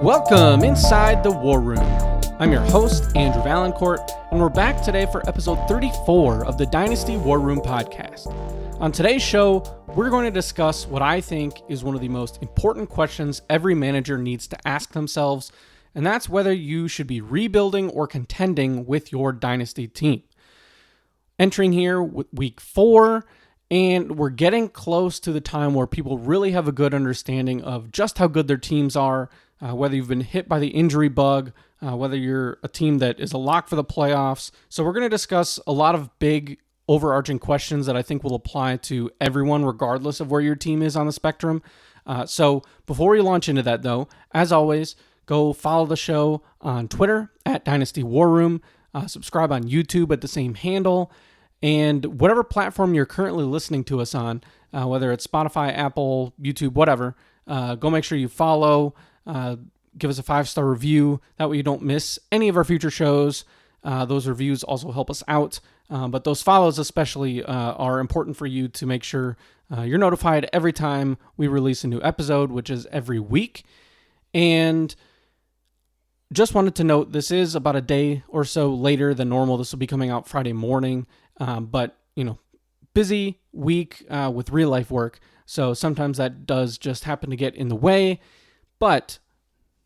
Welcome inside the War Room. I'm your host, Andrew Valancourt, and we're back today for episode 34 of the Dynasty War Room podcast. On today's show, we're going to discuss what I think is one of the most important questions every manager needs to ask themselves, and that's whether you should be rebuilding or contending with your Dynasty team. Entering here with week 4, and we're getting close to the time where people really have a good understanding of just how good their teams are, whether you've been hit by the injury bug, whether you're a team that is a lock for the playoffs. So we're going to discuss a lot of big overarching questions that I think will apply to everyone regardless of where your team is on the spectrum. So before we launch into that though, as always, go follow the show on Twitter at Dynasty War Room, subscribe on YouTube at the same handle, and whatever platform you're currently listening to us on, whether it's Spotify, Apple, YouTube, whatever, go make sure you follow, give us a 5-star review. That way you don't miss any of our future shows. Those reviews also help us out. But those follows especially are important for you to make sure you're notified every time we release a new episode, which is every week. And just wanted to note, this is about a day or so later than normal. This will be coming out Friday morning. But, busy week with real life work. So sometimes that does just happen to get in the way. But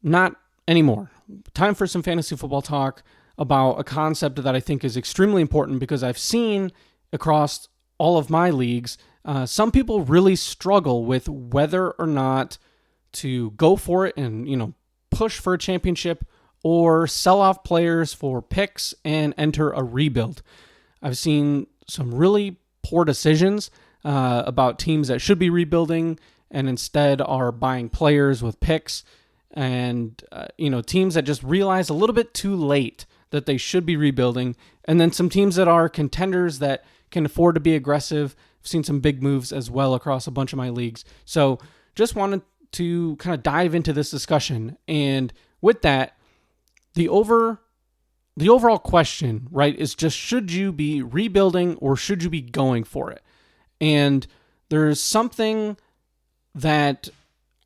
not anymore. Time for some fantasy football talk about a concept that I think is extremely important because I've seen across all of my leagues, some people really struggle with whether or not to go for it and, push for a championship or sell off players for picks and enter a rebuild. I've seen some really poor decisions about teams that should be rebuilding and instead are buying players with picks, and teams that just realize a little bit too late that they should be rebuilding, and then some teams that are contenders that can afford to be aggressive. I've seen some big moves as well across a bunch of my leagues. So just wanted to kind of dive into this discussion, and with that, the overall question, right, is just should you be rebuilding or should you be going for it? And there's something that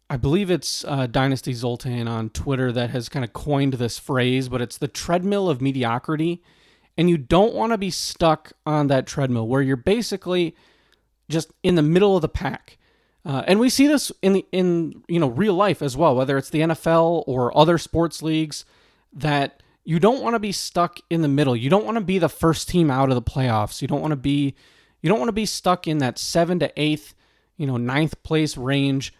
I believe it's Dynasty Zoltan on Twitter that has kind of coined this phrase, but it's the treadmill of mediocrity. And you don't want to be stuck on that treadmill where you're basically just in the middle of the pack. And we see this in real life as well, whether it's the NFL or other sports leagues, that you don't want to be stuck in the middle. You don't want to be the first team out of the playoffs. You don't want to be stuck in that 7th to 8th, 9th place range.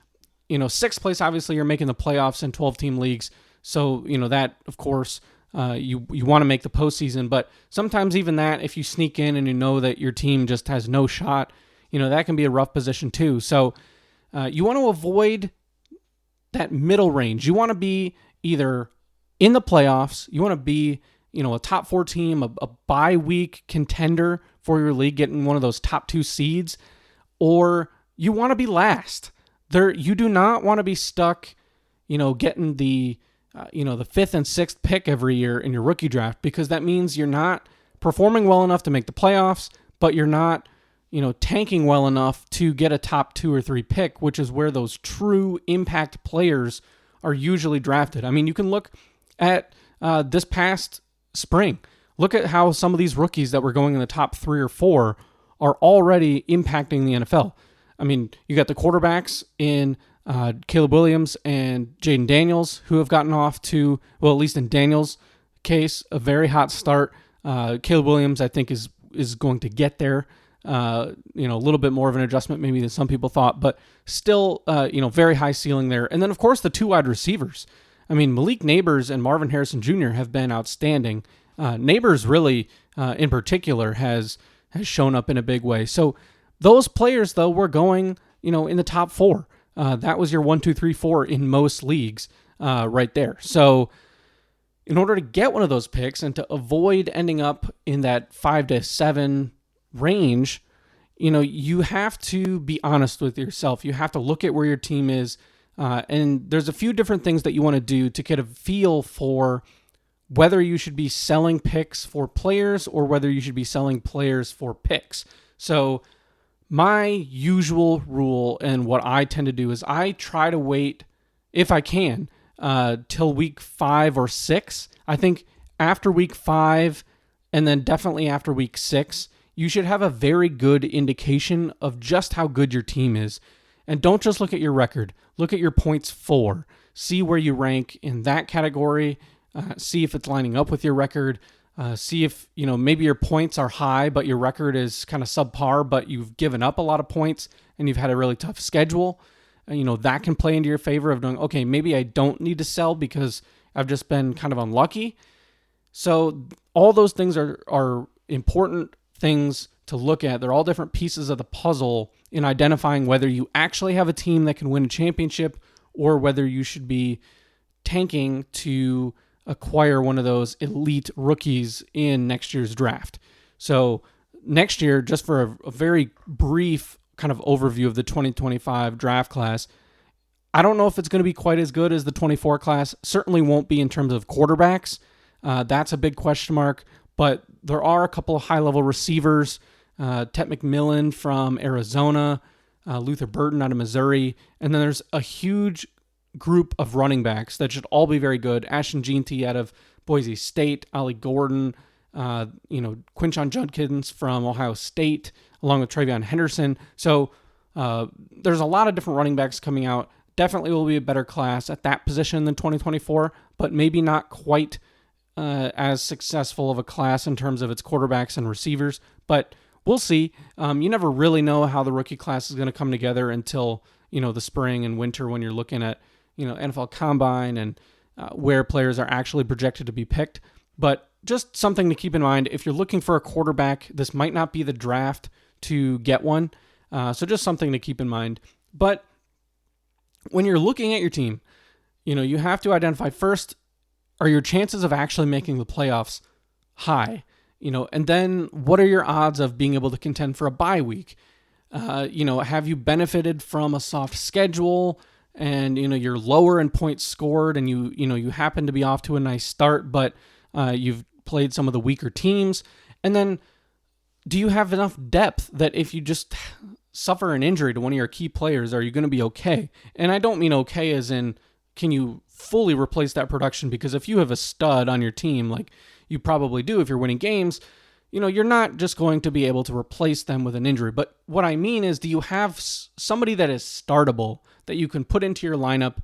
6th place, obviously, you're making the playoffs in 12-team leagues. So, that, of course, you want to make the postseason. But sometimes even that, if you sneak in and you know that your team just has no shot, that can be a rough position too. So you want to avoid that middle range. You want to be either in the playoffs, you want to be, a top 4 team, a bye week contender for your league, getting one of those top 2 seeds, or you want to be last. You do not want to be stuck, getting the 5th and 6th pick every year in your rookie draft, because that means you're not performing well enough to make the playoffs, but you're not, tanking well enough to get a top 2 or 3 pick, which is where those true impact players are usually drafted. I mean, you can look at this past spring. Look at how some of these rookies that were going in the top 3 or 4 are already impacting the NFL. I mean, you got the quarterbacks in Caleb Williams and Jaden Daniels, who have gotten off to, well, at least in Daniels' case, a very hot start. Caleb Williams, I think, is going to get there. A little bit more of an adjustment maybe than some people thought, but still, very high ceiling there. And then, of course, the 2 wide receivers. I mean, Malik Nabers and Marvin Harrison Jr. have been outstanding. Nabers really, in particular, has shown up in a big way. So those players, though, were going, in the top 4. That was your 1, 2, 3, 4 in most leagues right there. So in order to get one of those picks and to avoid ending up in that 5 to 7 range, you have to be honest with yourself. You have to look at where your team is. And there's a few different things that you want to do to get a feel for whether you should be selling picks for players or whether you should be selling players for picks. So my usual rule and what I tend to do is I try to wait, if I can, till week 5 or 6. I think after week 5 and then definitely after week 6, you should have a very good indication of just how good your team is. And don't just look at your record. Look at your points for. See where you rank in that category. See if it's lining up with your record. See if, maybe your points are high, but your record is kind of subpar, but you've given up a lot of points and you've had a really tough schedule. That can play into your favor of knowing, okay, maybe I don't need to sell because I've just been kind of unlucky. So all those things are important things to look at. They're all different pieces of the puzzle in identifying whether you actually have a team that can win a championship or whether you should be tanking to acquire one of those elite rookies in next year's draft. So next year, just for a very brief kind of overview of the 2025 draft class, I don't know if it's going to be quite as good as the 24 class. Certainly won't be in terms of quarterbacks. That's a big question mark, but there are a couple of high-level receivers, Tet McMillan from Arizona, Luther Burton out of Missouri, and then there's a huge group of running backs that should all be very good. Ashton Jeanty out of Boise State, Ollie Gordon, Quinshon Judkins from Ohio State, along with Travion Henderson. So there's a lot of different running backs coming out. Definitely will be a better class at that position than 2024, but maybe not quite as successful of a class in terms of its quarterbacks and receivers. But we'll see. You never really know how the rookie class is going to come together until the spring and winter when you're looking at NFL Combine and where players are actually projected to be picked. But just something to keep in mind, if you're looking for a quarterback, this might not be the draft to get one. So just something to keep in mind. But when you're looking at your team, you have to identify first, are your chances of actually making the playoffs high? And then what are your odds of being able to contend for a bye week? Have you benefited from a soft schedule and, you're lower in points scored and you happen to be off to a nice start, but you've played some of the weaker teams? And then do you have enough depth that if you just suffer an injury to one of your key players, are you going to be okay? And I don't mean okay as in, can you fully replace that production? Because if you have a stud on your team, like you probably do if you're winning games, you're not just going to be able to replace them with an injury. But what I mean is, do you have somebody that is startable that you can put into your lineup,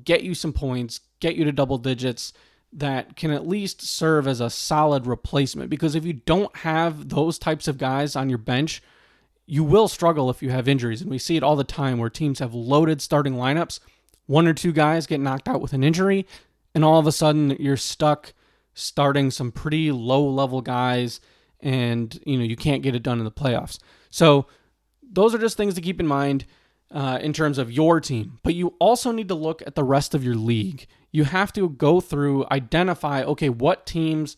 get you some points, get you to double digits, that can at least serve as a solid replacement? Because if you don't have those types of guys on your bench, you will struggle if you have injuries. And we see it all the time where teams have loaded starting lineups, one or two guys get knocked out with an injury, and all of a sudden you're stuck starting some pretty low-level guys, and you can't get it done in the playoffs. So those are just things to keep in mind in terms of your team. But you also need to look at the rest of your league. You have to go through, identify, okay, what teams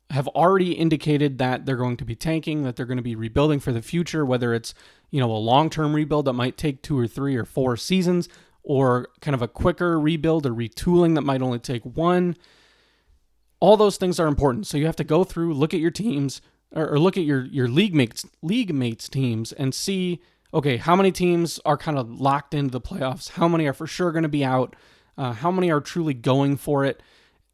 have already indicated that they're going to be tanking, that they're going to be rebuilding for the future, whether it's a long-term rebuild that might take 2 or 3 or 4 seasons, or kind of a quicker rebuild or retooling that might only take 1. All those things are important. So you have to go through, look at your teams, or look at your league mates teams and see, okay, how many teams are kind of locked into the playoffs? How many are for sure going to be out? How many are truly going for it?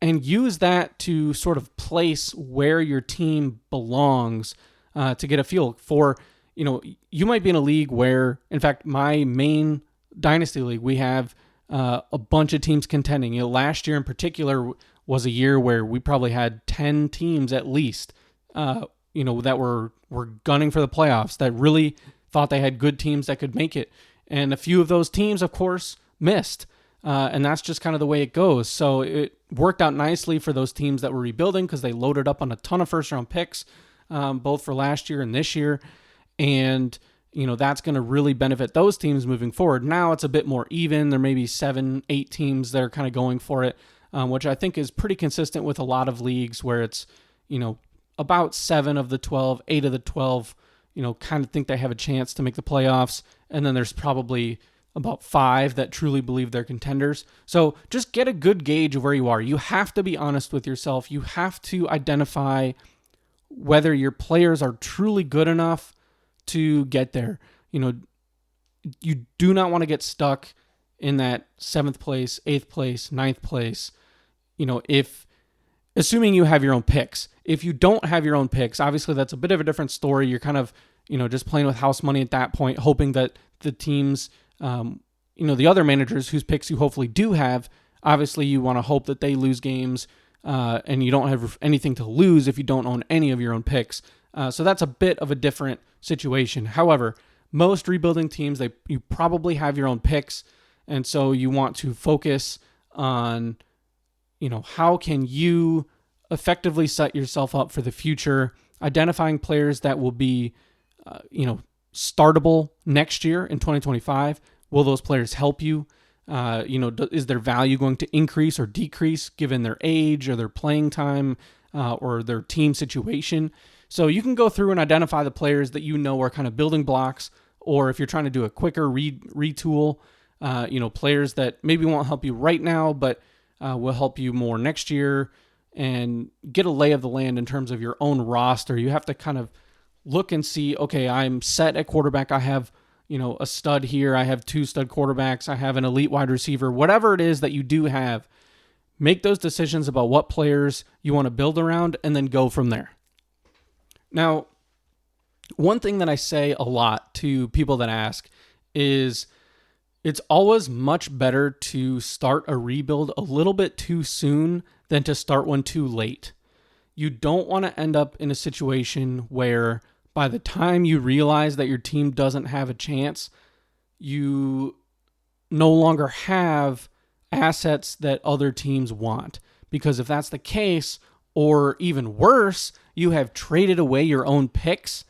And use that to sort of place where your team belongs to get a feel for, you might be in a league where, in fact, my main Dynasty league, we have a bunch of teams contending. Last year in particular was a year where we probably had 10 teams at least, that were gunning for the playoffs, that really thought they had good teams that could make it. And a few of those teams, of course, missed. And that's just kind of the way it goes. So it worked out nicely for those teams that were rebuilding because they loaded up on a ton of first-round picks, both for last year and this year. And that's going to really benefit those teams moving forward. Now it's a bit more even. There may be 7, 8 teams that are kind of going for it, which I think is pretty consistent with a lot of leagues where it's, about 7 of the 12, 8 of the 12, kind of think they have a chance to make the playoffs. And then there's probably about 5 that truly believe they're contenders. So just get a good gauge of where you are. You have to be honest with yourself. You have to identify whether your players are truly good enough to get there. You do not want to get stuck in that 7th place, 8th place, 9th place, if assuming you have your own picks. If you don't have your own picks, obviously that's a bit of a different story. You're kind of, just playing with house money at that point, hoping that the teams, the other managers whose picks you hopefully do have, obviously you want to hope that they lose games, and you don't have anything to lose if you don't own any of your own picks. So that's a bit of a different situation. However, most rebuilding teams, you probably have your own picks, and so you want to focus on, how can you effectively set yourself up for the future, identifying players that will be, startable next year in 2025. Will those players help you? Is their value going to increase or decrease given their age or their playing time or their team situation? So you can go through and identify the players that are kind of building blocks, or if you're trying to do a quicker retool, players that maybe won't help you right now, but will help you more next year, and get a lay of the land in terms of your own roster. You have to kind of look and see, okay, I'm set at quarterback. I have, a stud here. I have 2 stud quarterbacks. I have an elite wide receiver. Whatever it is that you do have, make those decisions about what players you want to build around and then go from there. Now, one thing that I say a lot to people that ask is it's always much better to start a rebuild a little bit too soon than to start one too late. You don't want to end up in a situation where by the time you realize that your team doesn't have a chance, you no longer have assets that other teams want. Because if that's the case, or even worse, you have traded away your own picks,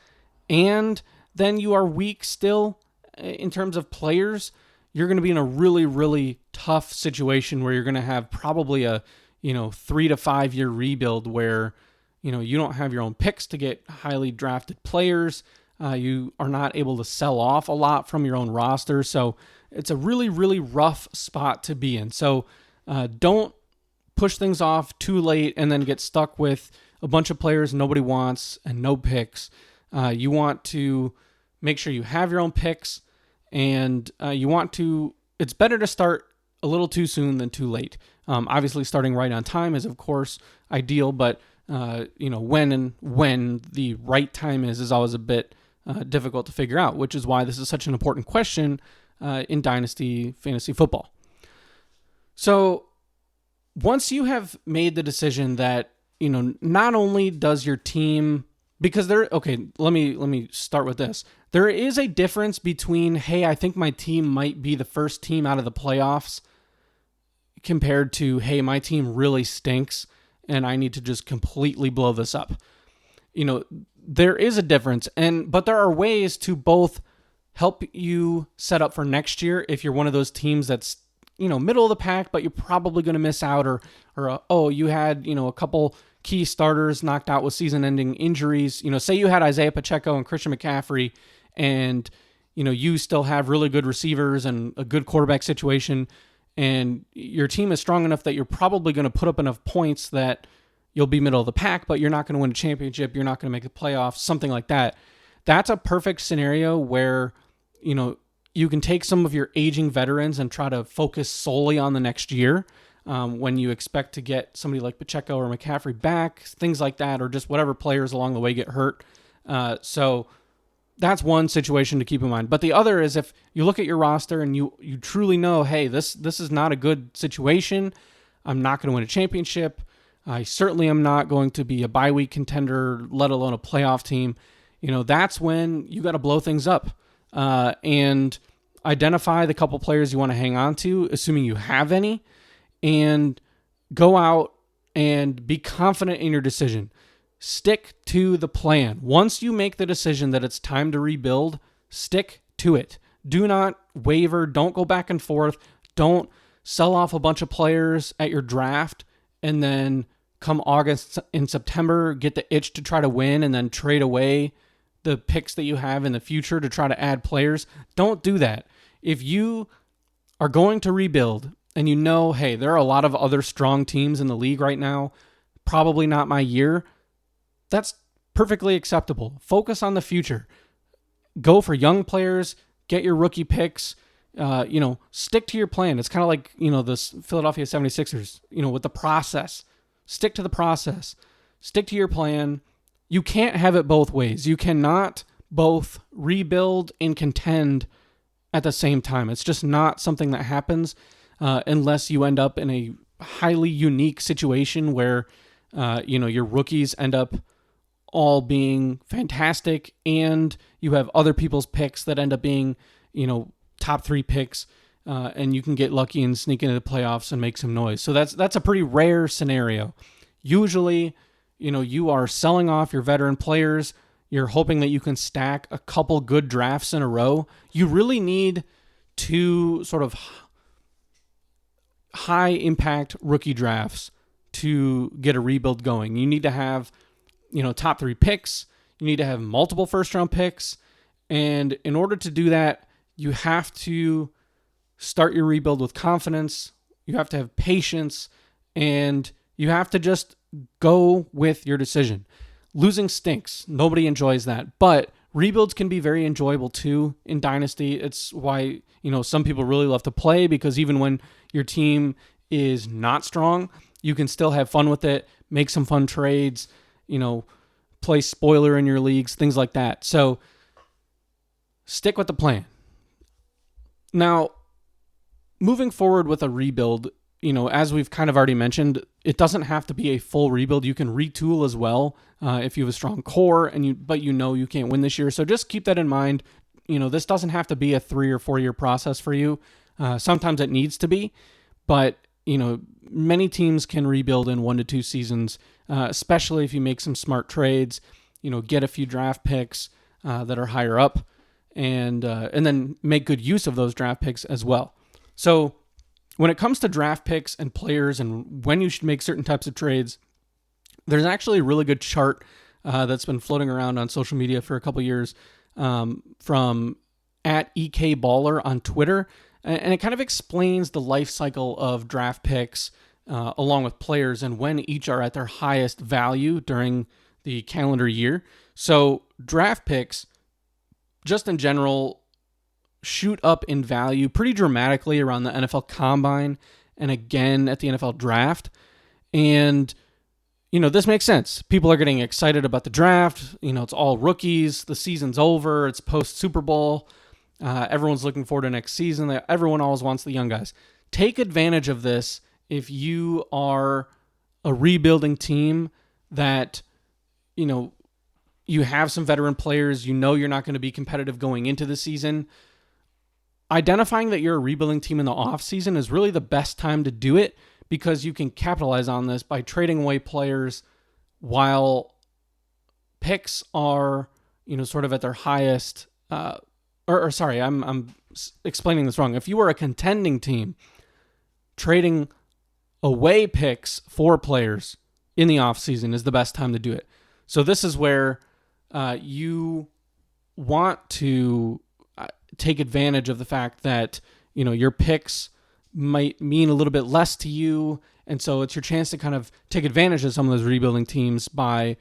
and then you are weak still in terms of players, you're going to be in a really, really tough situation where you're going to have probably a 3 to 5 year rebuild where you don't have your own picks to get highly drafted players. You are not able to sell off a lot from your own roster. So it's a really, really rough spot to be in. So don't push things off too late and then get stuck with a bunch of players nobody wants and no picks. You want to make sure you have your own picks, and it's better to start a little too soon than too late. Obviously starting right on time is of course ideal, but when the right time is always a bit difficult to figure out, which is why this is such an important question in Dynasty fantasy football. So once you have made the decision that, not only does your team, because let me start with this. There is a difference between, hey, I think my team might be the first team out of the playoffs, compared to, hey, my team really stinks and I need to just completely blow this up. There is a difference, but there are ways to both help you set up for next year if you're one of those teams that's, middle of the pack, but you're probably going to miss out, or you had, a couple key starters knocked out with season-ending injuries. Say you had Isaiah Pacheco and Christian McCaffrey, and, you still have really good receivers and a good quarterback situation, and your team is strong enough that you're probably going to put up enough points that you'll be middle of the pack, but you're not going to win a championship, you're not going to make the playoffs, something like that. That's a perfect scenario where, you can take some of your aging veterans and try to focus solely on the next year when you expect to get somebody like Pacheco or McCaffrey back, things like that, or just whatever players along the way get hurt. So that's one situation to keep in mind. But the other is if you look at your roster and you truly know, hey, this is not a good situation. I'm not going to win a championship. I certainly am not going to be a bye week contender, let alone a playoff team. That's when you got to blow things up and identify the couple players you want to hang on to, assuming you have any, and go out and be confident in your decision. Stick to the plan. Once you make the decision that it's time to rebuild, stick to it. Do not waver. Don't go back and forth. Don't sell off a bunch of players at your draft and then come August and September get the itch to try to win and then trade away the picks that you have in the future to try to add players. Don't do that. If you are going to rebuild and hey, there are a lot of other strong teams in the league right now, probably not my year, that's perfectly acceptable. Focus on the future. Go for young players, get your rookie picks, stick to your plan. It's kind of like, the Philadelphia 76ers, with the process. Stick to the process. Stick to your plan. You can't have it both ways. You cannot both rebuild and contend at the same time. It's just not something that happens unless you end up in a highly unique situation where, your rookies end up all being fantastic and you have other people's picks that end up being, top 3 picks, and you can get lucky and sneak into the playoffs and make some noise. So that's a pretty rare scenario. Usually, you are selling off your veteran players. You're hoping that you can stack a couple good drafts in a row. You really need 2 sort of high impact rookie drafts to get a rebuild going. You need to have, top 3 picks. You need to have multiple first round picks. And in order to do that, you have to start your rebuild with confidence. You have to have patience, and you have to just go with your decision. Losing stinks. Nobody enjoys that, but rebuilds can be very enjoyable too in Dynasty. It's why, some people really love to play, because even when your team is not strong, you can still have fun with it, make some fun trades, play spoiler in your leagues, things like that. So stick with the plan. Now, moving forward with a rebuild, as we've kind of already mentioned, it doesn't have to be a full rebuild. You can retool as well if you have a strong core, but you can't win this year. So just keep that in mind. This doesn't have to be a 3 or 4 year process for you. Sometimes it needs to be, but many teams can rebuild in 1 to 2 seasons, especially if you make some smart trades. Get a few draft picks that are higher up, and then make good use of those draft picks as well. So when it comes to draft picks and players and when you should make certain types of trades, there's actually a really good chart that's been floating around on social media for a couple years from @EKBaller on Twitter. And it kind of explains the life cycle of draft picks along with players and when each are at their highest value during the calendar year. So draft picks, just in general, shoot up in value pretty dramatically around the NFL Combine and again at the NFL Draft. And, this makes sense. People are getting excited about the draft. It's all rookies. The season's over. It's post-Super Bowl. Everyone's looking forward to next season. Everyone always wants the young guys. Take advantage of this if you are a rebuilding team that, you have some veteran players, you're not going to be competitive going into the season. Identifying that you're a rebuilding team in the offseason is really the best time to do it, because you can capitalize on this by trading away players while picks are, sort of at their highest. I'm explaining this wrong. If you were a contending team, trading away picks for players in the offseason is the best time to do it. So this is where you want to take advantage of the fact that, your picks might mean a little bit less to you. And so it's your chance to kind of take advantage of some of those rebuilding teams by,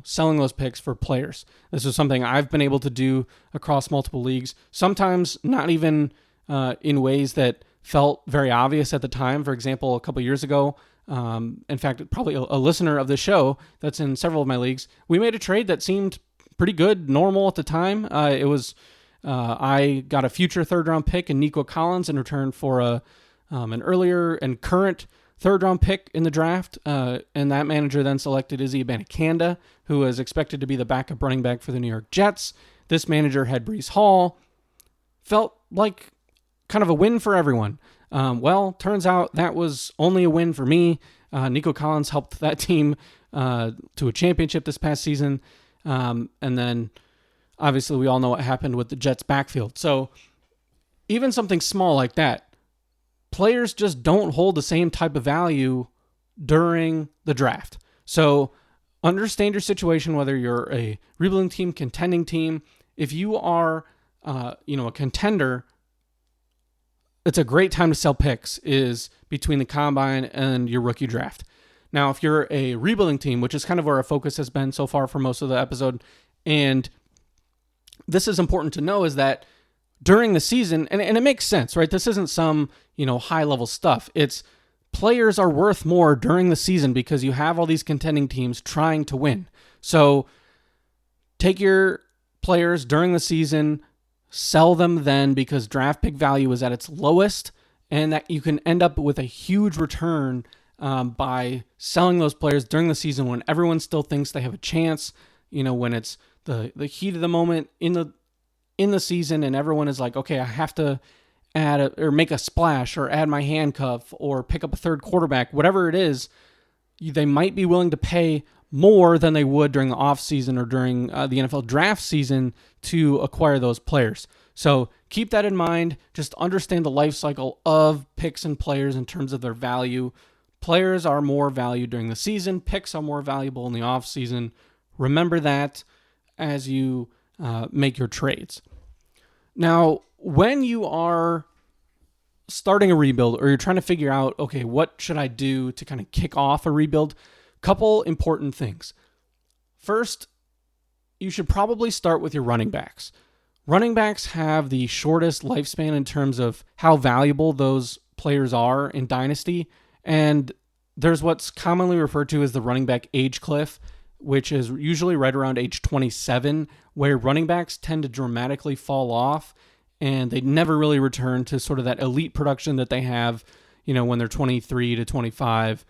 selling those picks for players. This is something I've been able to do across multiple leagues, sometimes not even in ways that felt very obvious at the time. For example, a couple years ago, in fact, probably a listener of the show that's in several of my leagues, we made a trade that seemed pretty good, normal at the time. It was I got a future third-round pick in Nico Collins in return for an earlier and current third-round pick in the draft, and that manager then selected Izzy Abanikanda, who is expected to be the backup running back for the New York Jets. This manager had Breece Hall. Felt like kind of a win for everyone. Turns out that was only a win for me. Nico Collins helped that team to a championship this past season, and then obviously we all know what happened with the Jets' backfield. So even something small like that, players just don't hold the same type of value during the draft. So understand your situation, whether you're a rebuilding team, contending team. If you are, a contender, it's a great time to sell picks is between the combine and your rookie draft. Now, if you're a rebuilding team, which is kind of where our focus has been so far for most of the episode, and this is important to know, is that during the season, and it makes sense, right? This isn't some, high level stuff. It's players are worth more during the season because you have all these contending teams trying to win. So take your players during the season, sell them then because draft pick value is at its lowest, and that you can end up with a huge return by selling those players during the season when everyone still thinks they have a chance, when it's the heat of the moment in the season and everyone is like, okay, I have to or make a splash or add my handcuff or pick up a third quarterback, whatever it is, they might be willing to pay more than they would during the offseason or during the NFL draft season to acquire those players. So keep that in mind. Just understand the life cycle of picks and players in terms of their value. Players are more valued during the season. Picks are more valuable in the offseason. Remember that as you make your trades. Now, when you are starting a rebuild or you're trying to figure out, okay, what should I do to kind of kick off a rebuild? Couple important things. First, you should probably start with your running backs. Running backs have the shortest lifespan in terms of how valuable those players are in Dynasty. And there's what's commonly referred to as the running back age cliff, which is usually right around age 27, where running backs tend to dramatically fall off and they never really return to sort of that elite production that they have, when they're 23 to 25,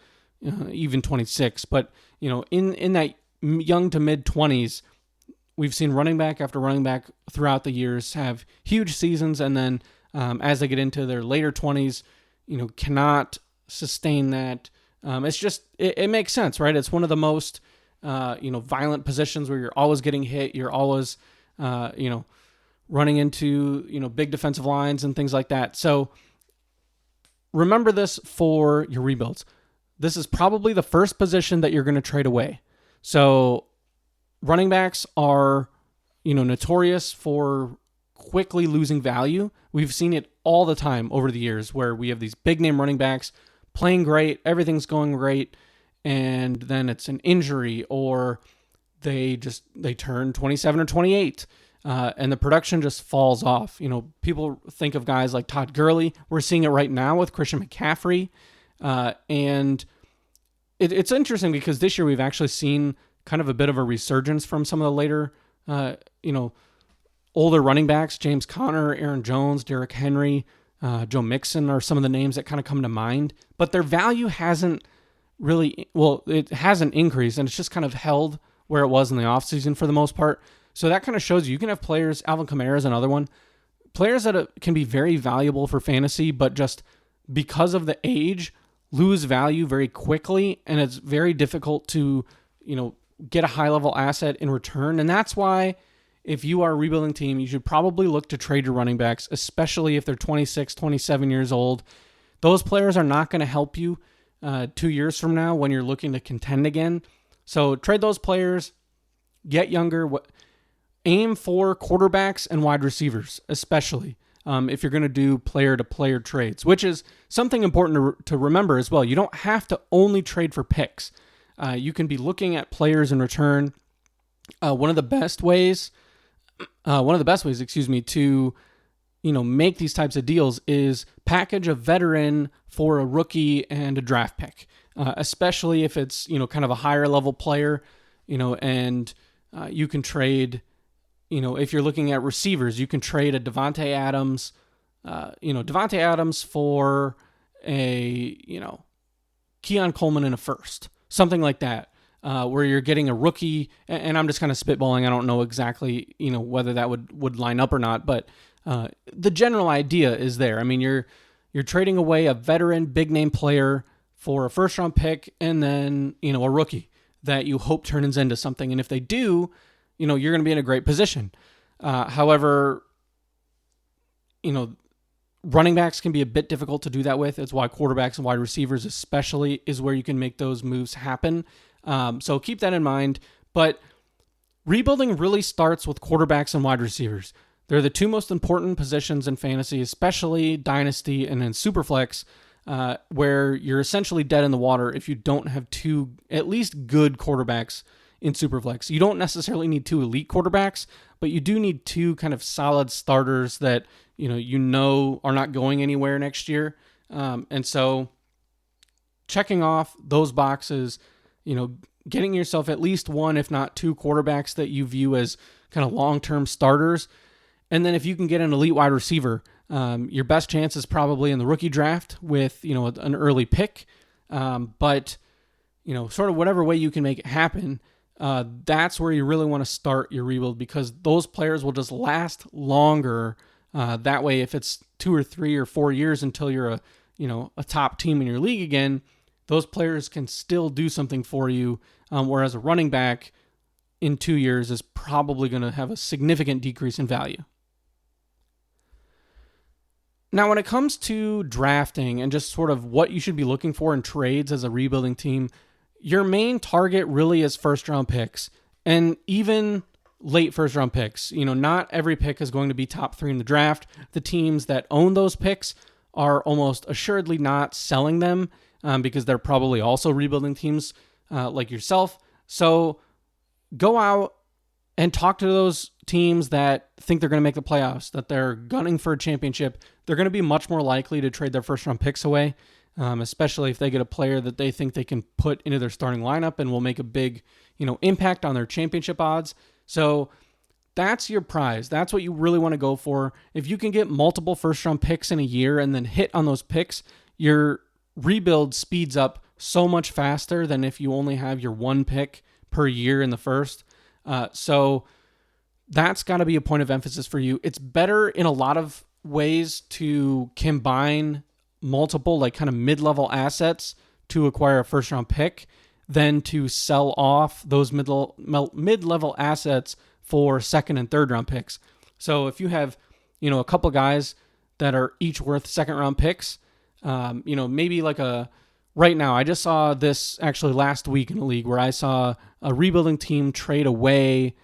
even 26. But, in that young to mid 20s, we've seen running back after running back throughout the years have huge seasons. And then as they get into their later 20s, cannot sustain that. It's just, it makes sense, right? It's one of the most, violent positions where you're always getting hit. You're always, running into, big defensive lines and things like that. So remember this for your rebuilds. This is probably the first position that you're going to trade away. So running backs are, notorious for quickly losing value. We've seen it all the time over the years where we have these big name running backs playing great, everything's going great, and then it's an injury or they turn 27 or 28. And the production just falls off. People think of guys like Todd Gurley. We're seeing it right now with Christian McCaffrey. And it's interesting because this year we've actually seen kind of a bit of a resurgence from some of the later, older running backs. James Conner, Aaron Jones, Derrick Henry, Joe Mixon are some of the names that kind of come to mind. But their value hasn't it hasn't increased, and it's just kind of held where it was in the offseason for the most part. So that kind of shows you can have players, Alvin Kamara is another one, players that can be very valuable for fantasy, but just because of the age, lose value very quickly, and it's very difficult to, get a high-level asset in return. And that's why if you are a rebuilding team, you should probably look to trade your running backs, especially if they're 26, 27 years old. Those players are not going to help you 2 years from now when you're looking to contend again. So trade those players, get younger, aim for quarterbacks and wide receivers, especially if you're going to do player-to-player trades, which is something important to remember as well. You don't have to only trade for picks. You can be looking at players in return. One of the best ways, to make these types of deals is package a veteran for a rookie and a draft pick, especially if it's kind of a higher level player, and you can trade. If you're looking at receivers, you can trade a Devontae Adams, for a, Keon Coleman in a first, something like that, where you're getting a rookie, and I'm just kind of spitballing. I don't know exactly, whether that would line up or not, but the general idea is there. I mean, you're trading away a veteran big name player for a first round pick and then, a rookie that you hope turns into something. And if they do, you're going to be in a great position. However, running backs can be a bit difficult to do that with. It's why quarterbacks and wide receivers especially is where you can make those moves happen. So keep that in mind. But rebuilding really starts with quarterbacks and wide receivers. They're the two most important positions in fantasy, especially Dynasty and in Superflex, where you're essentially dead in the water if you don't have two at least good quarterbacks in Superflex. You don't necessarily need two elite quarterbacks, but you do need two kind of solid starters that you know are not going anywhere next year. And so checking off those boxes, getting yourself at least one, if not two quarterbacks that you view as kind of long-term starters. And then if you can get an elite wide receiver, your best chance is probably in the rookie draft with, an early pick. But sort of whatever way you can make it happen, that's where you really want to start your rebuild, because those players will just last longer. That way, if it's 2 or 3 or 4 years until you're a top team in your league again, those players can still do something for you. Whereas a running back in 2 years is probably going to have a significant decrease in value. Now, when it comes to drafting and just sort of what you should be looking for in trades as a rebuilding team, your main target really is first-round picks, and even late first-round picks. Not every pick is going to be top 3 in the draft. The teams that own those picks are almost assuredly not selling them because they're probably also rebuilding teams like yourself. So go out and talk to those teams that think they're going to make the playoffs, that they're gunning for a championship. They're going to be much more likely to trade their first-round picks away, especially if they get a player that they think they can put into their starting lineup and will make a big, impact on their championship odds. So that's your prize. That's what you really want to go for. If you can get multiple first-round picks in a year and then hit on those picks, your rebuild speeds up so much faster than if you only have your one pick per year in the first. So that's got to be a point of emphasis for you. It's better in a lot of ways to combine multiple kind of mid-level assets to acquire a first-round pick than to sell off those mid-level assets for second and third round picks. So if you have, a couple guys that are each worth second round picks, maybe right now, I just saw this actually last week in a league where I saw a rebuilding team trade away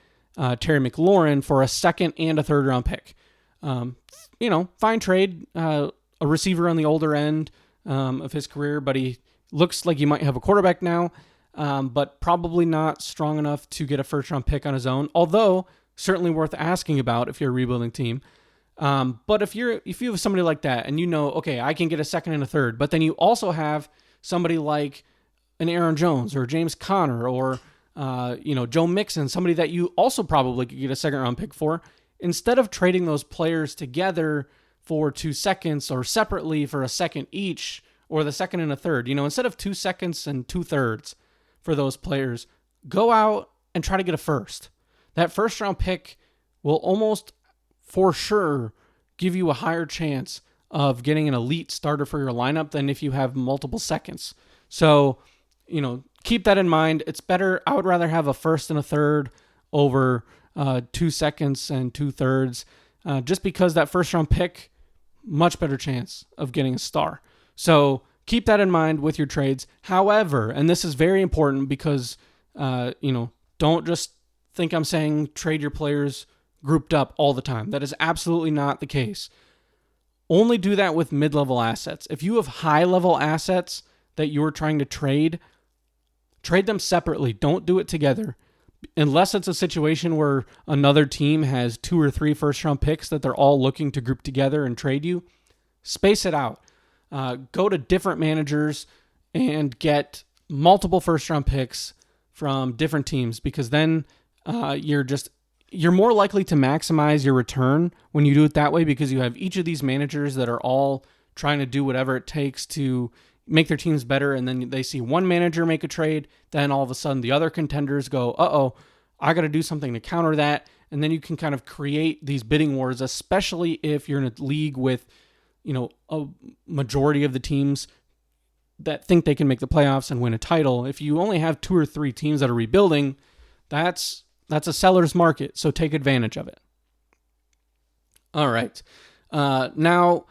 Terry McLaurin for a second and a third round pick. Fine trade, a receiver on the older end of his career, but he looks like he might have a quarterback now. But probably not strong enough to get a first-round pick on his own, although certainly worth asking about if you're a rebuilding team. But if you have somebody like that and okay, I can get a second and a third, but then you also have somebody like an Aaron Jones or James Conner or Joe Mixon, somebody that you also probably could get a second-round pick for, instead of trading those players together for 2 seconds or separately for a second each or the second and a third, instead of 2 seconds and 2/3, for those players, go out and try to get a first. That first round pick will almost for sure give you a higher chance of getting an elite starter for your lineup than if you have multiple seconds. So, keep that in mind. It's better. I would rather have a first and a third over 2 seconds and 2/3, just because that first round pick, much better chance of getting a star. So keep that in mind with your trades. However, and this is very important because, don't just think I'm saying trade your players grouped up all the time. That is absolutely not the case. Only do that with mid-level assets. If you have high-level assets that you're trying to trade them separately. Don't do it together. Unless it's a situation where another team has 2 or 3 first-round picks that they're all looking to group together and trade you, space it out. Go to different managers and get multiple first-round picks from different teams, because then you're more likely to maximize your return when you do it that way, because you have each of these managers that are all trying to do whatever it takes to make their teams better, and then they see one manager make a trade, then all of a sudden the other contenders go, I got to do something to counter that, and then you can kind of create these bidding wars, especially if you're in a league with a majority of the teams that think they can make the playoffs and win a title. If you only have 2 or 3 teams that are rebuilding, that's a seller's market, so take advantage of it. All right. Now,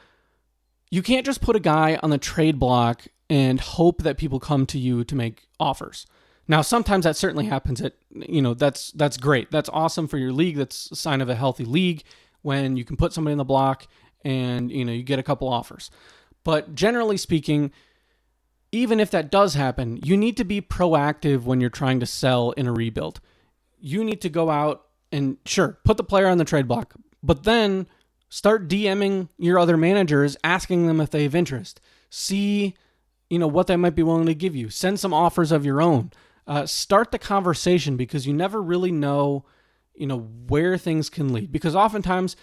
you can't just put a guy on the trade block and hope that people come to you to make offers. Now, sometimes that certainly happens. That's great. That's awesome for your league. That's a sign of a healthy league when you can put somebody in the block and you get a couple offers. But generally speaking, even if that does happen, you need to be proactive when you're trying to sell in a rebuild. You need to go out and sure, put the player on the trade block, but then start DMing your other managers, asking them if they have interest. See, what they might be willing to give you. Send some offers of your own. Start the conversation, because you never really know, where things can lead. Because oftentimes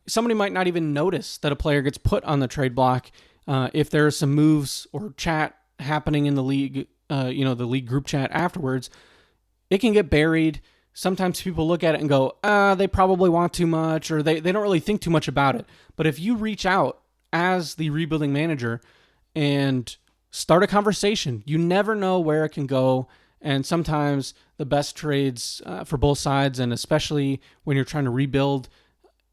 somebody might not even notice that a player gets put on the trade block if there are some moves or chat happening in the league, the league group chat afterwards. It can get buried. Sometimes people look at it and go, they probably want too much, or they don't really think too much about it. But if you reach out as the rebuilding manager and start a conversation, you never know where it can go. And sometimes the best trades for both sides, and especially when you're trying to rebuild,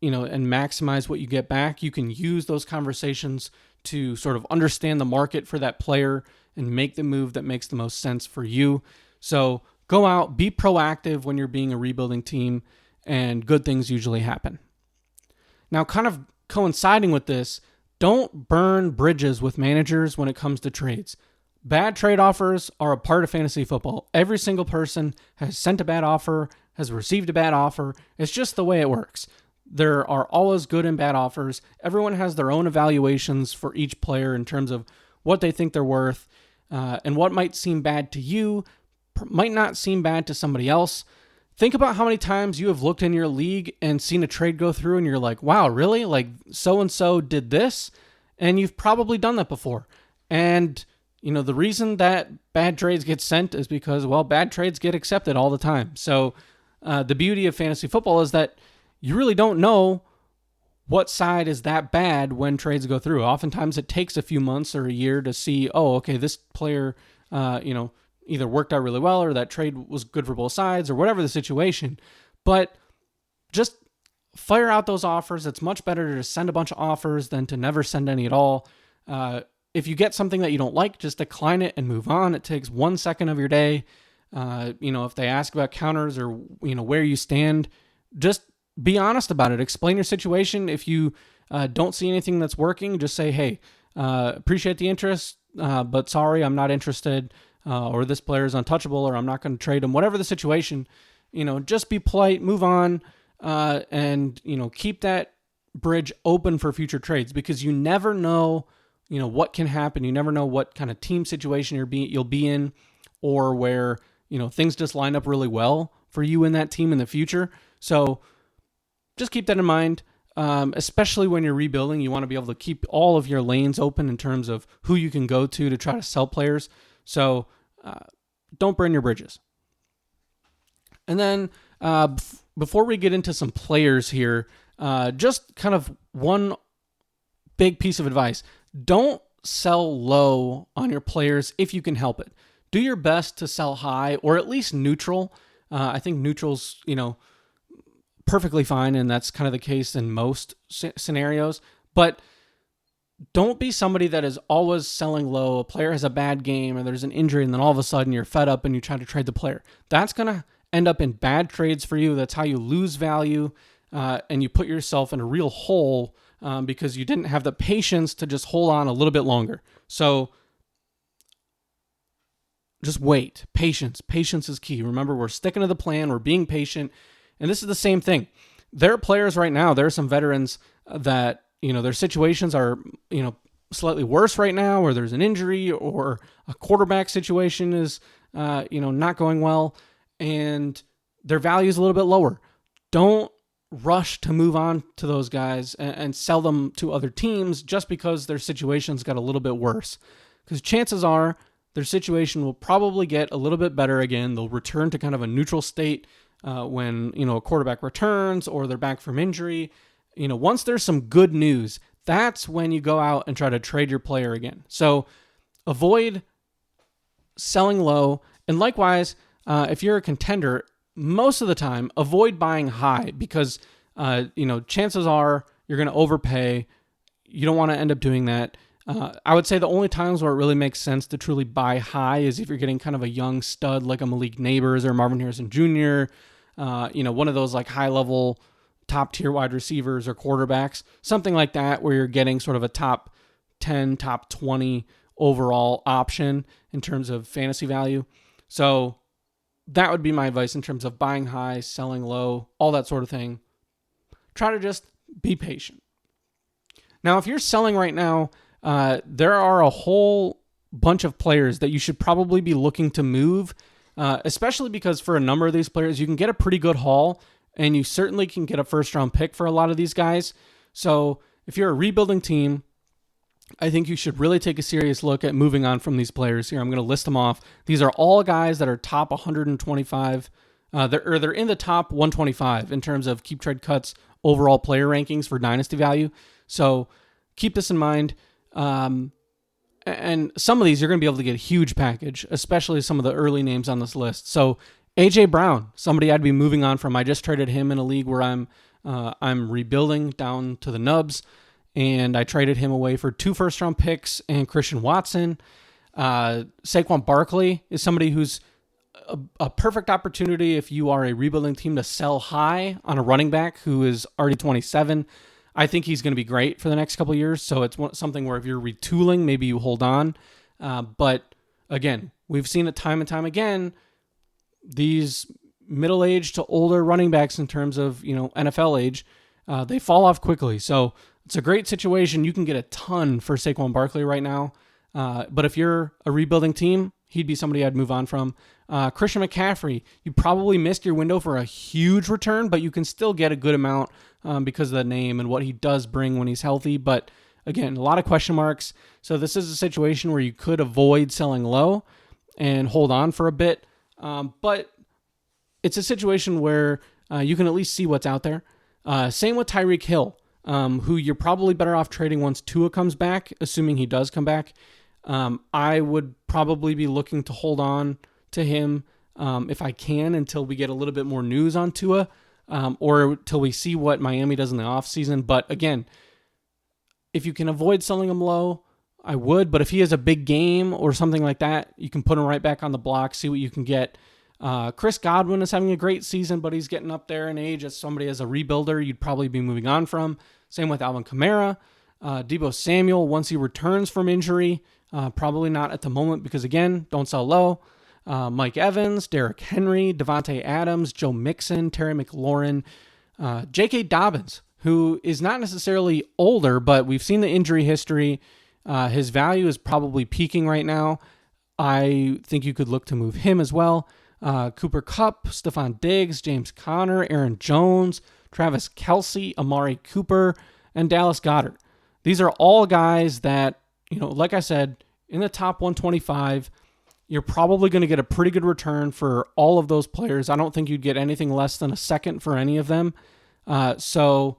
and maximize what you get back, you can use those conversations to sort of understand the market for that player and make the move that makes the most sense for you. So go out, be proactive when you're being a rebuilding team, and good things usually happen. Now, kind of coinciding with this, don't burn bridges with managers when it comes to trades. Bad trade offers are a part of fantasy football. Every single person has sent a bad offer, has received a bad offer. It's just the way it works. There are always good and bad offers. Everyone has their own evaluations for each player in terms of what they think they're worth, and what might seem bad to you might not seem bad to somebody else. Think about how many times you have looked in your league and seen a trade go through and you're like, wow, really? Like so-and-so did this? And you've probably done that before. And, the reason that bad trades get sent is because, bad trades get accepted all the time. So the beauty of fantasy football is that you really don't know what side is that bad when trades go through. Oftentimes it takes a few months or a year to see, this player, either worked out really well, or that trade was good for both sides, or whatever the situation. But just fire out those offers. It's much better to send a bunch of offers than to never send any at all. If you get something that you don't like, just decline it and move on. It takes 1 second of your day. If they ask about counters or, where you stand, just be honest about it. Explain your situation. If you don't see anything that's working, just say, hey, appreciate the interest, but sorry, I'm not interested. Or this player is untouchable, or I'm not going to trade him. Whatever the situation, just be polite, move on, and keep that bridge open for future trades, because you never know, what can happen. You never know what kind of team situation you'll be in, or where things just line up really well for you in that team in the future. So just keep that in mind. Especially when you're rebuilding, you want to be able to keep all of your lanes open in terms of who you can go to try to sell players. So don't burn your bridges. And then before we get into some players here, just kind of one big piece of advice. Don't sell low on your players if you can help it. Do your best to sell high, or at least neutral. I think neutral's, perfectly fine, and that's kind of the case in most scenarios. But don't be somebody that is always selling low. A player has a bad game or there's an injury, and then all of a sudden you're fed up and you try to trade the player. That's going to end up in bad trades for you. That's how you lose value, and you put yourself in a real hole because you didn't have the patience to just hold on a little bit longer. So just wait. Patience. Patience is key. Remember, we're sticking to the plan. We're being patient. And this is the same thing. There are players right now, there are some veterans that, their situations are, slightly worse right now, or there's an injury, or a quarterback situation is, not going well, and their value is a little bit lower. Don't rush to move on to those guys and sell them to other teams just because their situations got a little bit worse. Because chances are their situation will probably get a little bit better again. They'll return to kind of a neutral state when, a quarterback returns or they're back from injury. Once there's some good news, that's when you go out and try to trade your player again. So avoid selling low. And likewise, if you're a contender, most of the time, avoid buying high because, chances are you're going to overpay. You don't want to end up doing that. I would say the only times where it really makes sense to truly buy high is if you're getting kind of a young stud like a Malik Neighbors or Marvin Harrison Jr., one of those like high-level top-tier wide receivers or quarterbacks, something like that where you're getting sort of a top 10, top 20 overall option in terms of fantasy value. So that would be my advice in terms of buying high, selling low, all that sort of thing. Try to just be patient. Now, if you're selling right now, there are a whole bunch of players that you should probably be looking to move, especially because for a number of these players, you can get a pretty good haul, and you certainly can get a first-round pick for a lot of these guys. So if you're a rebuilding team, I think you should really take a serious look at moving on from these players here. I'm going to list them off. These are all guys that are top 125. They're in the top 125 in terms of Keep Trade Cuts overall player rankings for Dynasty value. So keep this in mind. And some of these you're going to be able to get a huge package, especially some of the early names on this list. So A.J. Brown, somebody I'd be moving on from. I just traded him in a league where I'm rebuilding down to the nubs, and I traded him away for 2 first-round picks and Christian Watson. Saquon Barkley is somebody who's a perfect opportunity if you are a rebuilding team to sell high on a running back who is already 27. I think he's going to be great for the next couple of years, so it's something where if you're retooling, maybe you hold on. But again, we've seen it time and time again. These middle-aged to older running backs in terms of NFL age, they fall off quickly. So it's a great situation. You can get a ton for Saquon Barkley right now. But if you're a rebuilding team, he'd be somebody I'd move on from. Christian McCaffrey, you probably missed your window for a huge return, but you can still get a good amount because of the name and what he does bring when he's healthy. But again, a lot of question marks. So this is a situation where you could avoid selling low and hold on for a bit. But it's a situation where you can at least see what's out there. Same with Tyreek Hill, who you're probably better off trading once Tua comes back, assuming he does come back. I would probably be looking to hold on to him if I can until we get a little bit more news on Tua or until we see what Miami does in the offseason. But again, if you can avoid selling him low, I would. But if he has a big game or something like that, you can put him right back on the block, see what you can get. Chris Godwin is having a great season, but he's getting up there in age as somebody as a rebuilder you'd probably be moving on from. Same with Alvin Kamara. Deebo Samuel, once he returns from injury, probably not at the moment because, again, don't sell low. Mike Evans, Derrick Henry, Devontae Adams, Joe Mixon, Terry McLaurin, J.K. Dobbins, who is not necessarily older, but we've seen the injury history. His value is probably peaking right now. I think you could look to move him as well. Cooper Kupp, Stephon Diggs, James Conner, Aaron Jones, Travis Kelce, Amari Cooper, and Dallas Goedert. These are all guys that, like I said, in the top 125, you're probably going to get a pretty good return for all of those players. I don't think you'd get anything less than a second for any of them. So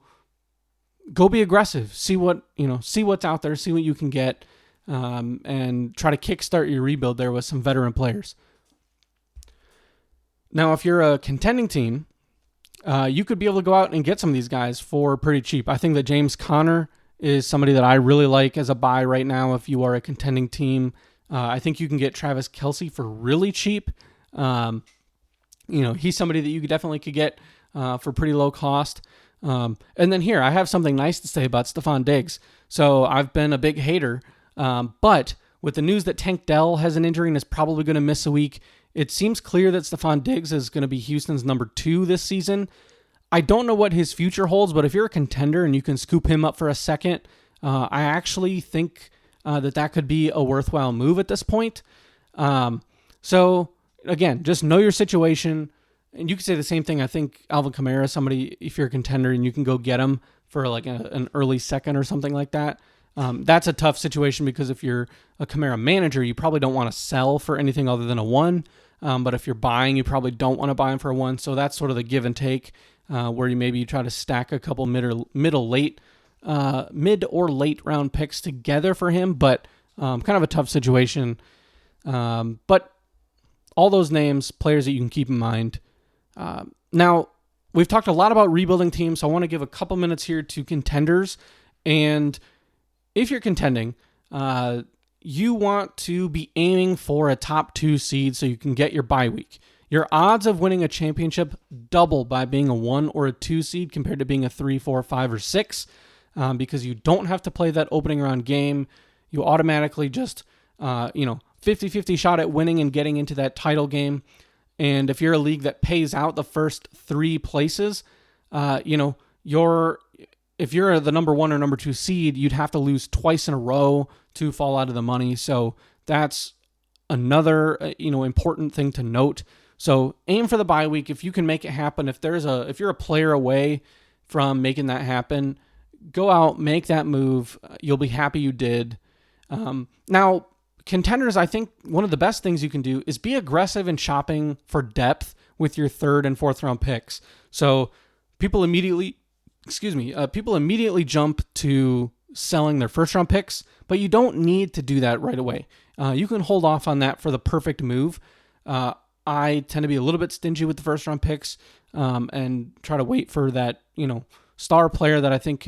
go be aggressive. See what's out there. See what you can get, and try to kickstart your rebuild there with some veteran players. Now, if you're a contending team, you could be able to go out and get some of these guys for pretty cheap. I think that James Conner is somebody that I really like as a buy right now if you are a contending team. I think you can get Travis Kelce for really cheap. He's somebody that you definitely could get for pretty low cost. And then here, I have something nice to say about Stephon Diggs. So I've been a big hater, but with the news that Tank Dell has an injury and is probably going to miss a week, it seems clear that Stephon Diggs is going to be Houston's number 2 this season. I don't know what his future holds, but if you're a contender and you can scoop him up for a second, I actually think that could be a worthwhile move at this point. So again, just know your situation. And you could say the same thing. I think Alvin Kamara is somebody, if you're a contender and you can go get him for like an early second or something like that. That's a tough situation because if you're a Kamara manager, you probably don't want to sell for anything other than a 1. But if you're buying, you probably don't want to buy him for a 1. So that's sort of the give and take where you try to stack a couple mid or late round picks together for him. But kind of a tough situation. But all those names, players that you can keep in mind. Now, we've talked a lot about rebuilding teams, so I want to give a couple minutes here to contenders. And if you're contending, you want to be aiming for a top 2 seed so you can get your bye week. Your odds of winning a championship double by being a 1 or a 2 seed compared to being a 3, 4, 5, or 6 because you don't have to play that opening round game. You automatically just, 50-50 shot at winning and getting into that title game. And if you're a league that pays out the first 3 places, if you're the number 1 or number 2 seed, you'd have to lose twice in a row to fall out of the money. So that's another, important thing to note. So aim for the bye week. If you can make it happen, if you're a player away from making that happen, go out, make that move. You'll be happy you did. Now, contenders, I think one of the best things you can do is be aggressive in shopping for depth with your 3rd and 4th round picks. So people immediately jump to selling their 1st round picks, but you don't need to do that right away. You can hold off on that for the perfect move. I tend to be a little bit stingy with the 1st round picks, and try to wait for that, star player that I think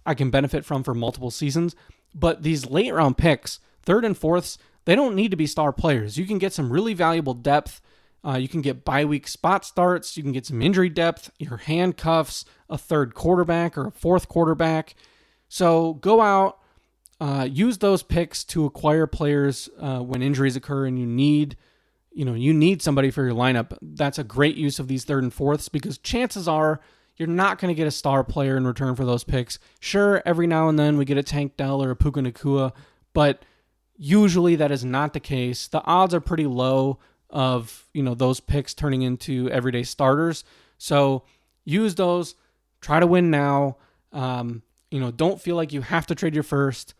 I can benefit from for multiple seasons. But these late round picks, 3rd and 4ths, they don't need to be star players. You can get some really valuable depth. You can get bye week spot starts. You can get some injury depth, your handcuffs, a 3rd quarterback or a 4th quarterback. So go out, use those picks to acquire players when injuries occur and you need somebody for your lineup. That's a great use of these 3rd and 4ths because chances are you're not going to get a star player in return for those picks. Sure, every now and then we get a Tank Dell or a Puka Nacua, but usually that is not the case. The odds are pretty low of, those picks turning into everyday starters. So use those, try to win now. Don't feel like you have to trade your 1st.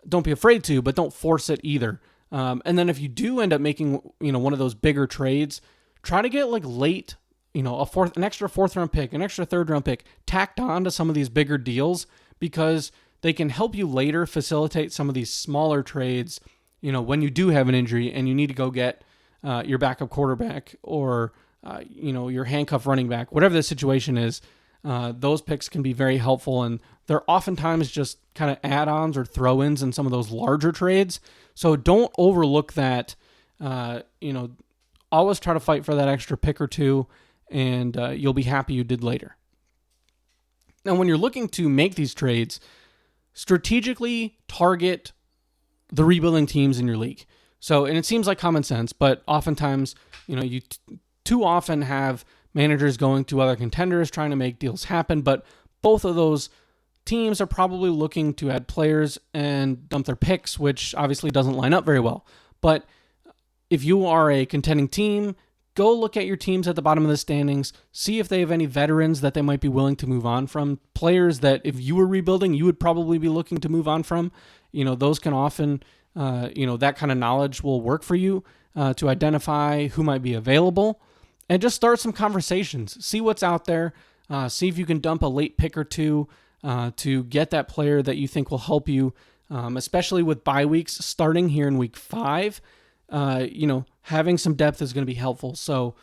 Don't be afraid to, but don't force it either. And then if you do end up making, one of those bigger trades, try to get late, an extra 4th round pick, an extra 3rd round pick tacked on to some of these bigger deals because they can help you later facilitate some of these smaller trades, when you do have an injury and you need to go get your backup quarterback or, your handcuff running back, whatever the situation is. Those picks can be very helpful, and they're oftentimes just kind of add-ons or throw-ins in some of those larger trades. So don't overlook that. Always try to fight for that extra pick or 2, and you'll be happy you did later. Now, when you're looking to make these trades, strategically target the rebuilding teams in your league. So, and it seems like common sense, but oftentimes, you too often have managers going to other contenders trying to make deals happen, but both of those teams are probably looking to add players and dump their picks, which obviously doesn't line up very well. But if you are a contending team, go look at your teams at the bottom of the standings, see if they have any veterans that they might be willing to move on from, players that if you were rebuilding, you would probably be looking to move on from. Those can often, that kind of knowledge will work for you to identify who might be available. And just start some conversations. See what's out there. See if you can dump a late pick or 2 to get that player that you think will help you, especially with bye weeks starting here in week 5. Having some depth is going to be helpful. So,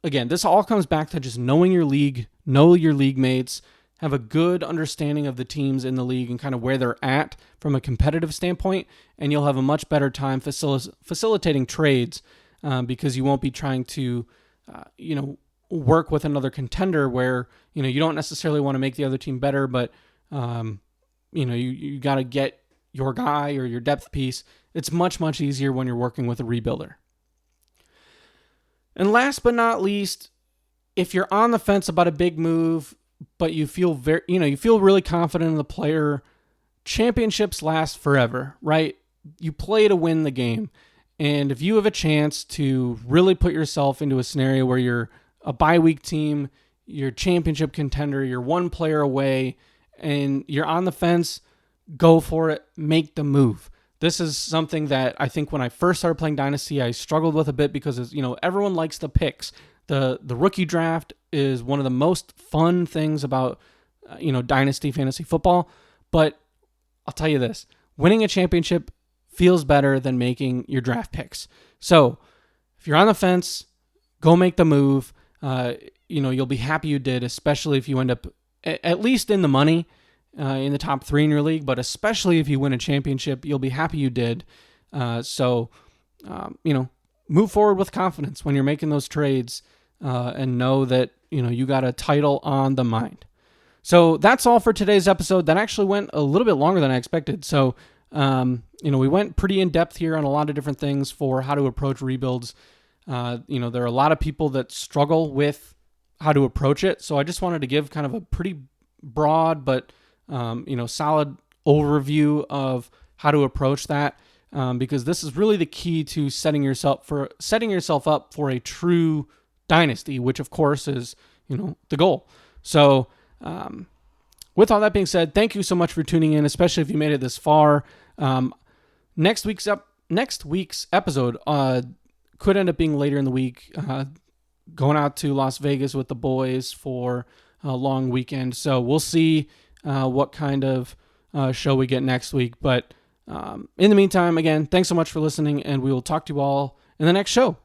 again, this all comes back to just knowing your league, know your league mates, have a good understanding of the teams in the league and kind of where they're at from a competitive standpoint, and you'll have a much better time facilitating trades because you won't be trying to work with another contender where, you don't necessarily want to make the other team better, but, you got to get your guy or your depth piece. It's much, much easier when you're working with a rebuilder. And last but not least, if you're on the fence about a big move, but you feel you feel really confident in the player, championships last forever, right? You play to win the game. And if you have a chance to really put yourself into a scenario where you're a bye week team, you're championship contender, you're one player away, and you're on the fence, go for it, make the move. This is something that I think when I first started playing Dynasty, I struggled with a bit because, everyone likes the picks. The rookie draft is one of the most fun things about, Dynasty fantasy football. But I'll tell you this, winning a championship feels better than making your draft picks. So if you're on the fence, go make the move. You'll be happy you did, especially if you end up at least in the money in the top 3 in your league, but especially if you win a championship, you'll be happy you did. So move forward with confidence when you're making those trades and know that, you got a title on the mind. So that's all for today's episode. That actually went a little bit longer than I expected. So, we went pretty in depth here on a lot of different things for how to approach rebuilds. There are a lot of people that struggle with how to approach it. So I just wanted to give kind of a pretty broad but solid overview of how to approach that, because this is really the key to setting yourself up for a true dynasty, which of course is the goal. So with all that being said, thank you so much for tuning in, especially if you made it this far. Next week's episode could end up being later in the week. Going out to Las Vegas with the boys for a long weekend, so we'll see what kind of show we get next week. But in the meantime, again, thanks so much for listening, and we will talk to you all in the next show.